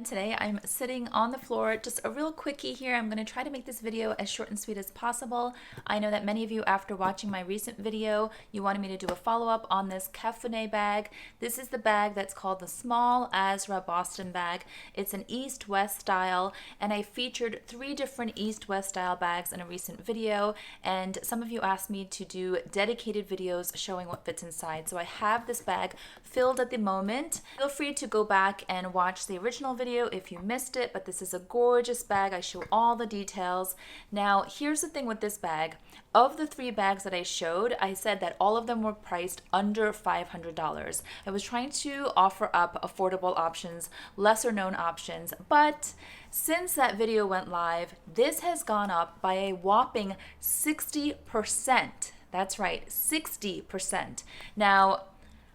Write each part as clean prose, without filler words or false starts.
Today I'm sitting on the floor, just a real quickie here. I'm going to try to make this video as short and sweet as possible. I know that many of you, after watching my recent video, you wanted me to do a follow-up on this Cafune bag. This is the bag that's called the Small Asra Boston bag. It's an East-West style, and I featured 3 different East-West style bags in a recent video, and some of you asked me to do dedicated videos showing what fits inside. So I have this bag filled at the moment. Feel free to go back and watch the original video if you missed it, but this is a gorgeous bag. I show all the details. Now, here's the thing with this bag. Of the 3 bags that I showed, I said that all of them were priced under $500. I was trying to offer up affordable options, lesser known options, but since that video went live, this has gone up by a whopping 60%. That's right, 60%. Now,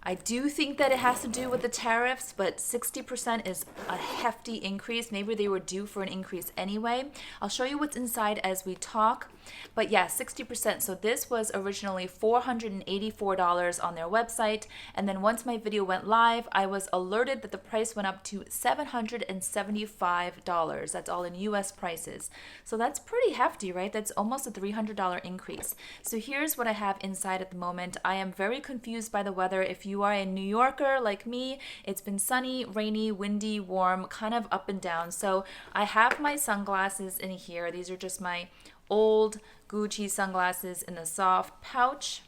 I do think that it has to do with the tariffs, but 60% is a hefty increase. Maybe they were due for an increase anyway. I'll show you what's inside as we talk. But yeah, 60%. So this was originally $484 on their website. And then once my video went live, I was alerted that the price went up to $775. That's all in US prices. So that's pretty hefty, right? That's almost a $300 increase. So here's what I have inside at the moment. I am very confused by the weather. If you are a New Yorker like me, it's been sunny, rainy, windy, warm, kind of up and down. So I have my sunglasses in here. These are just my old Gucci sunglasses in the soft pouch.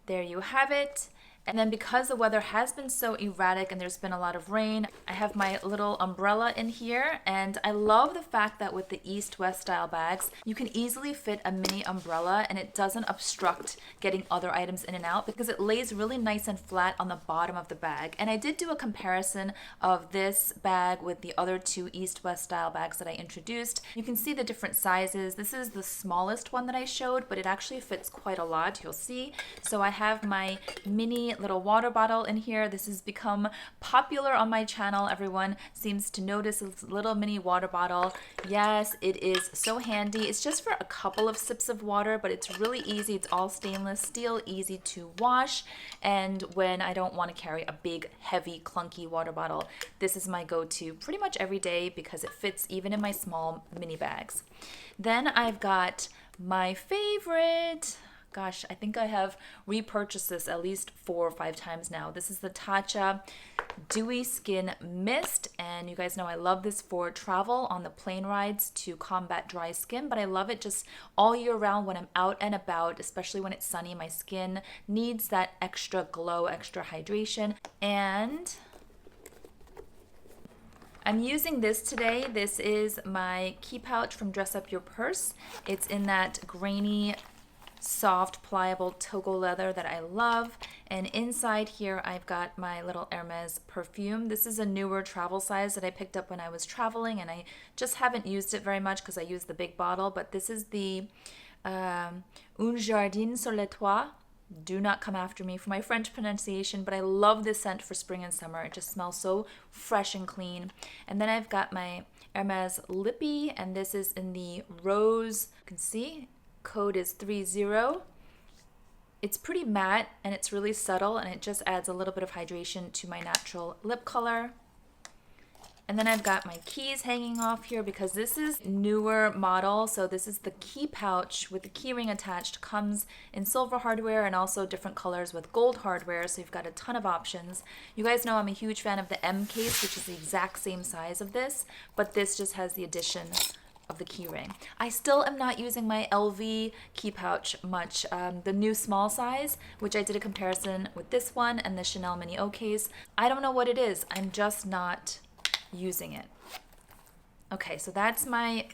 There you have it. And then because the weather has been so erratic and there's been a lot of rain, I have my little umbrella in here. And I love the fact that with the East-West style bags, you can easily fit a mini umbrella and it doesn't obstruct getting other items in and out because it lays really nice and flat on the bottom of the bag. And I did do a comparison of this bag with the other 2 East-West style bags that I introduced. You can see the different sizes. This is the smallest one that I showed, but it actually fits quite a lot, you'll see. So I have my mini little water bottle in here. This has become popular on my channel. Everyone seems to notice this little mini water bottle. Yes, it is so handy. It's just for a couple of sips of water, but it's really easy. It's all stainless steel, easy to wash. And when I don't want to carry a big, heavy, clunky water bottle, this is my go-to pretty much every day because it fits even in my small mini bags. Then I've got my favorite. Gosh, I think I have repurchased this at least 4 or 5 times now. This is the Tatcha Dewy Skin Mist, and you guys know I love this for travel on the plane rides to combat dry skin, but I love it just all year round when I'm out and about, especially when it's sunny. My skin needs that extra glow, extra hydration, and I'm using this today. This is my key pouch from Dress Up Your Purse. It's in that grainy, soft, pliable Togo leather that I love. And inside here, I've got my little Hermes perfume. This is a newer travel size that I picked up when I was traveling, and I just haven't used it very much because I use the big bottle. But this is the Un Jardin sur les Toits. Do not come after me for my French pronunciation, but I love this scent for spring and summer. It just smells so fresh and clean. And then I've got my Hermes Lippy, and this is in the rose. You can see code is 30. It's pretty matte and it's really subtle, and it just adds a little bit of hydration to my natural lip color. And then I've got my keys hanging off here because this is newer model. So this is the key pouch with the key ring attached. Comes in silver hardware and also different colors with gold hardware. So you've got a ton of options. You guys know I'm a huge fan of the M case, which is the exact same size of this, but this just has the addition of the key ring. I still am not using my LV key pouch much. The new small size, which I did a comparison with this one and the Chanel Mini O case. I don't know what it is. I'm just not using it. Okay, so that's my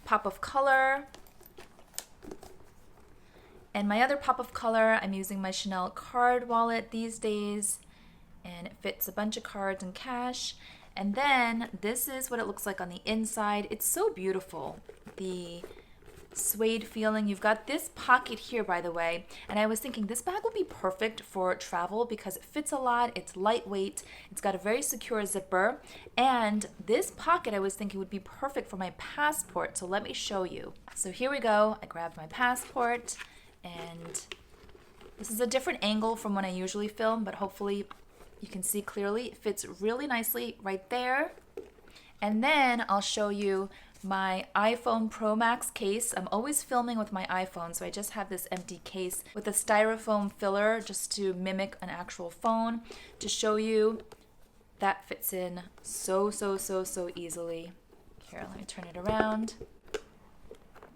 pop of color. And my other pop of color, I'm using my Chanel card wallet these days, and it fits a bunch of cards and cash. And then this is what it looks like on the inside. It's so beautiful. The suede feeling. You've got this pocket here, by the way, and I was thinking this bag would be perfect for travel because it fits a lot, it's lightweight, it's got a very secure zipper, and this pocket I was thinking would be perfect for my passport. So let me show you. So here we go. I grabbed my passport, and this is a different angle from when I usually film, but hopefully you can see clearly. It fits really nicely right there. And then I'll show you my iPhone Pro Max case. I'm always filming with my iPhone, so I just have this empty case with a styrofoam filler just to mimic an actual phone to show you that fits in so easily. Here, let me turn it around.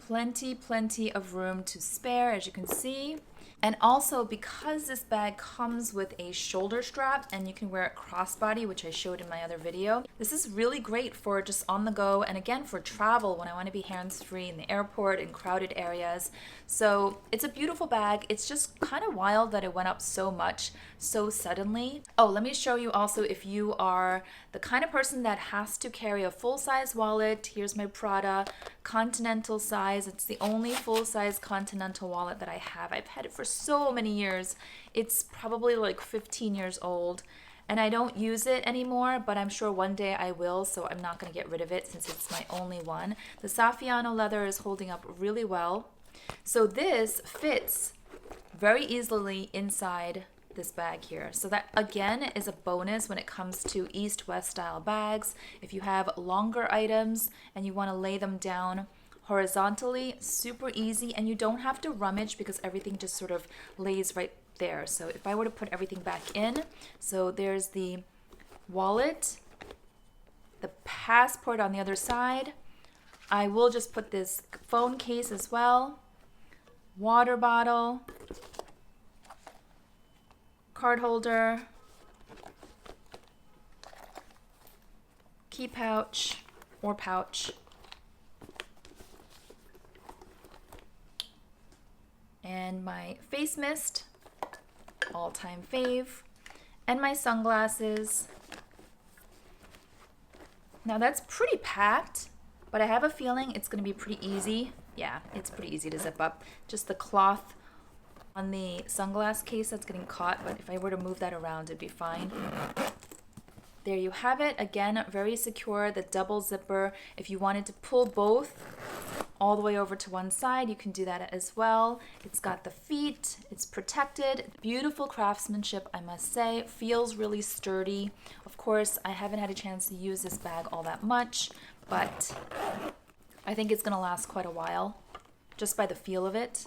Plenty of room to spare, as you can see. And also, because this bag comes with a shoulder strap and you can wear it crossbody, which I showed in my other video, this is really great for just on the go, and again for travel when I want to be hands-free in the airport and crowded areas. So it's a beautiful bag. It's just kind of wild that it went up so much so suddenly. Oh, let me show you also, if you are the kind of person that has to carry a full-size wallet, here's my Prada Continental size. It's the only full-size Continental wallet that I have. I've had it for so many years. It's probably like 15 years old and I don't use it anymore, but I'm sure one day I will, so I'm not going to get rid of it since it's my only one. The Saffiano leather is holding up really well. So this fits very easily inside this bag here. So that again is a bonus when it comes to East-West style bags. If you have longer items and you want to lay them down horizontally, super easy, and you don't have to rummage because everything just sort of lays right there. So if I were to put everything back in, so there's the wallet, the passport on the other side. I will just put this phone case as well, water bottle, card holder, key pouch or pouch, and my face mist, all-time fave, and my sunglasses. Now that's pretty packed, but I have a feeling it's going to be pretty easy. Yeah, it's pretty easy to zip up. Just the cloth on the sunglass case that's getting caught, but if I were to move that around, it'd be fine. There you have it. Again, very secure, the double zipper. If you wanted to pull both all the way over to one side, you can do that as well. It's got the feet, it's protected. Beautiful craftsmanship, I must say. Feels really sturdy. Of course, I haven't had a chance to use this bag all that much, but I think it's gonna last quite a while, just by the feel of it.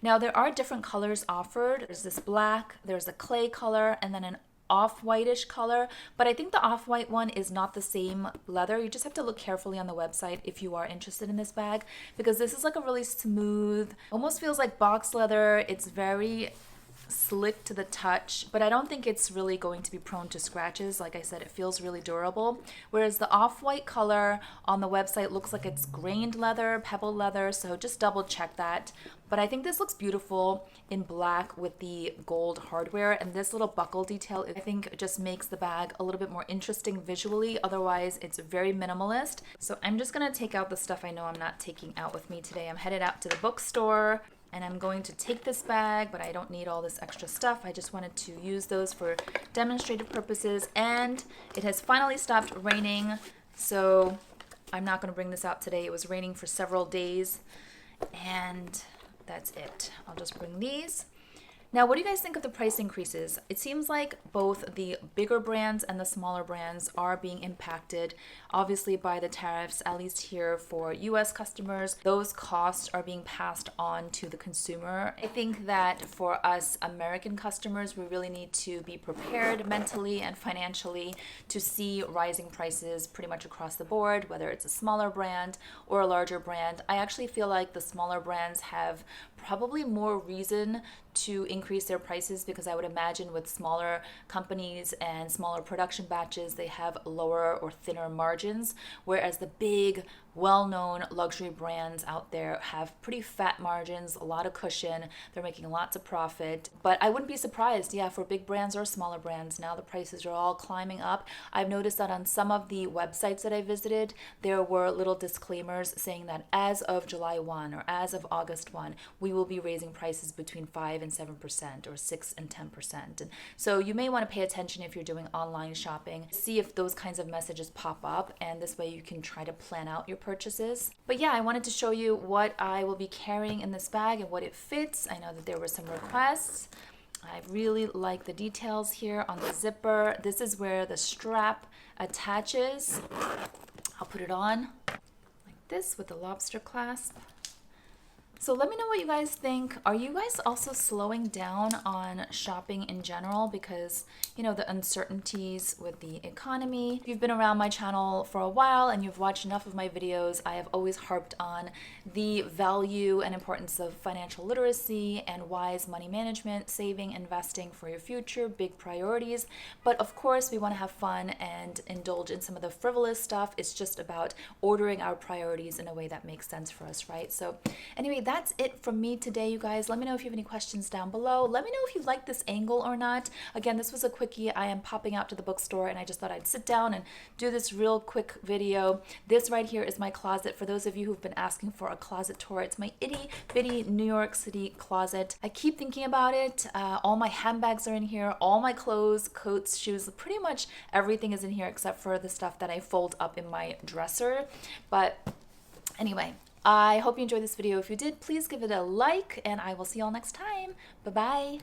Now, there are different colors offered. There's this black, there's a clay color, and then an off-whitish color, but I think the off-white one is not the same leather. You just have to look carefully on the website if you are interested in this bag, because this is like a really smooth, almost feels like box leather. It's very slick to the touch, but I don't think it's really going to be prone to scratches. Like I said, it feels really durable, whereas the off-white color on the website looks like it's grained leather, pebble leather, so just double check that. But I think this looks beautiful in black with the gold hardware, and this little buckle detail I think just makes the bag a little bit more interesting visually. Otherwise, it's very minimalist. So I'm just gonna take out the stuff I know I'm not taking out with me today. I'm headed out to the bookstore and I'm going to take this bag, but I don't need all this extra stuff. I just wanted to use those for demonstrative purposes, and it has finally stopped raining, so I'm not going to bring this out today. It was raining for several days, and that's it. I'll just bring these. Now, what do you guys think of the price increases? It seems like both the bigger brands and the smaller brands are being impacted, obviously, by the tariffs, at least here for US customers. Those costs are being passed on to the consumer. I think that for us American customers, we really need to be prepared mentally and financially to see rising prices pretty much across the board, whether it's a smaller brand or a larger brand. I actually feel like the smaller brands have probably more reason to increase their prices, because I would imagine with smaller companies and smaller production batches, they have lower or thinner margins, whereas the big, well-known luxury brands out there have pretty fat margins, a lot of cushion, they're making lots of profit. But I wouldn't be surprised, yeah, for big brands or smaller brands, now the prices are all climbing up. I've noticed that on some of the websites that I visited, there were little disclaimers saying that as of July 1 or as of August 1, we will be raising prices between 5 and 7% or 6 and 10%. And so you may want to pay attention if you're doing online shopping, see if those kinds of messages pop up, and this way you can try to plan out your purchases. But yeah, I wanted to show you what I will be carrying in this bag and what it fits. I know that there were some requests. I really like the details here on the zipper. This is where the strap attaches. I'll put it on like this with the lobster clasp. So let me know what you guys think. Are you guys also slowing down on shopping in general because, you know, the uncertainties with the economy? If you've been around my channel for a while and you've watched enough of my videos, I have always harped on the value and importance of financial literacy and wise money management, saving, investing for your future, big priorities. But of course, we want to have fun and indulge in some of the frivolous stuff. It's just about ordering our priorities in a way that makes sense for us, right? So anyway, that's it from me today, you guys. Let me know if you have any questions down below. Let me know if you like this angle or not. Again, this was a quickie. I am popping out to the bookstore and I just thought I'd sit down and do this real quick video. This right here is my closet. For those of you who've been asking for a closet tour, it's my itty bitty New York City closet. I keep thinking about it. All my handbags are in here, all my clothes, coats, shoes, pretty much everything is in here except for the stuff that I fold up in my dresser. But anyway, I hope you enjoyed this video. If you did, please give it a like, and I will see y'all next time. Bye-bye.